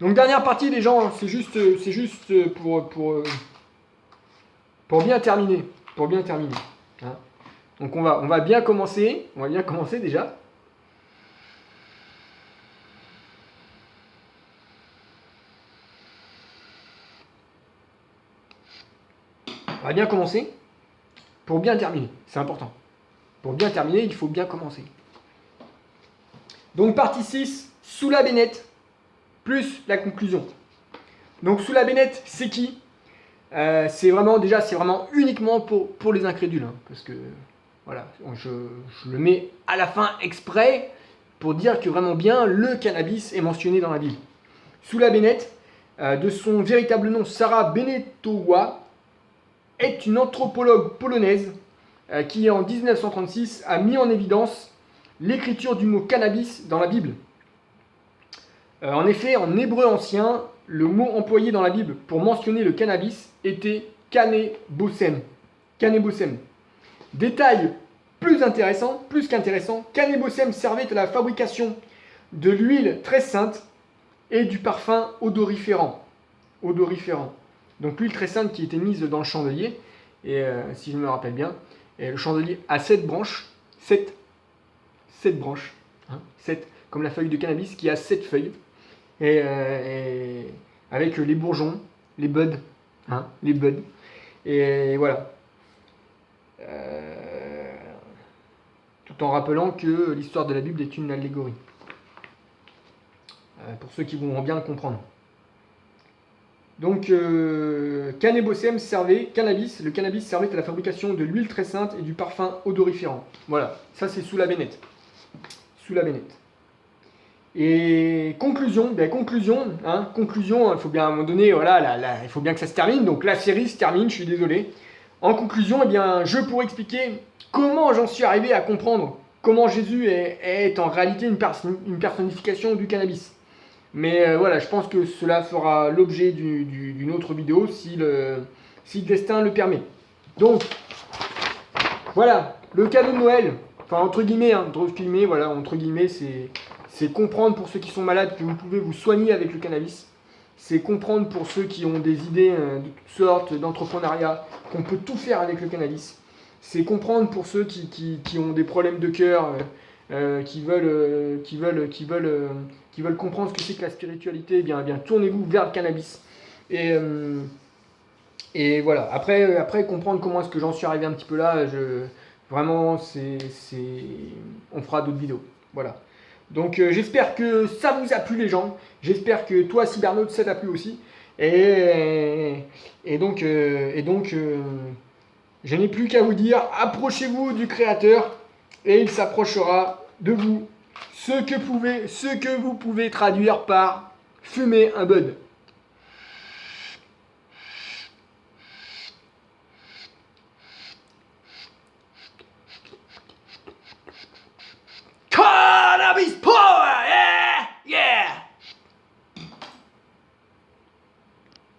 Donc dernière partie les gens, c'est juste pour bien terminer. Pour bien terminer. Hein. Donc on va bien commencer. On va bien commencer déjà. On va bien commencer pour bien terminer. C'est important. Pour bien terminer, il faut bien commencer. Donc partie 6, sous la bénette, plus la conclusion. Donc sous la bénette, c'est qui c'est vraiment uniquement pour les incrédules. Hein, parce que voilà, je le mets à la fin exprès pour dire que vraiment bien le cannabis est mentionné dans la Bible. Sous la bénette, de son véritable nom, Sarah Benetowa, est une anthropologue polonaise qui en 1936 a mis en évidence l'écriture du mot cannabis dans la Bible. En effet, en hébreu ancien, le mot employé dans la Bible pour mentionner le cannabis était kanebossem. Kanebossem. Détail plus qu'intéressant, kanebossem servait à la fabrication de l'huile très sainte et du parfum odoriférant. Donc l'huile très sainte qui était mise dans le chandelier, et si je me rappelle bien, et le chandelier a 7 branches, 7 branches, hein, 7, comme la feuille de cannabis qui a 7 feuilles, et avec les bourgeons, les buds, hein, les buds, et voilà. Tout en rappelant que l'histoire de la Bible est une allégorie. Pour ceux qui vont bien le comprendre. Donc, Canebossem servait, le cannabis servait à la fabrication de l'huile très sainte et du parfum odoriférant. Voilà, ça c'est sous la bénette. Sous la bénette. Et conclusion, il faut bien à un moment donné, voilà, il faut bien que ça se termine. Donc la série se termine, je suis désolé. En conclusion, eh bien, je pourrais expliquer comment j'en suis arrivé à comprendre comment Jésus est en réalité une personnification du cannabis. Mais voilà, je pense que cela fera l'objet d'une autre vidéo si le destin le permet. Donc, voilà, le cadeau de Noël, enfin entre guillemets, voilà, entre guillemets, c'est comprendre pour ceux qui sont malades que vous pouvez vous soigner avec le cannabis. C'est comprendre pour ceux qui ont des idées de toutes sortes, d'entrepreneuriat, qu'on peut tout faire avec le cannabis. C'est comprendre pour ceux qui ont des problèmes de cœur, qui veulent comprendre ce que c'est que la spiritualité, eh bien tournez-vous vers le cannabis. Et voilà. Après comprendre comment est-ce que j'en suis arrivé un petit peu là, vraiment, on fera d'autres vidéos. Voilà. Donc j'espère que ça vous a plu les gens. J'espère que toi, Cybernaute, ça t'a plu aussi. Et donc, je n'ai plus qu'à vous dire, approchez-vous du Créateur et il s'approchera de vous. Ce que vous pouvez traduire par fumer un bud.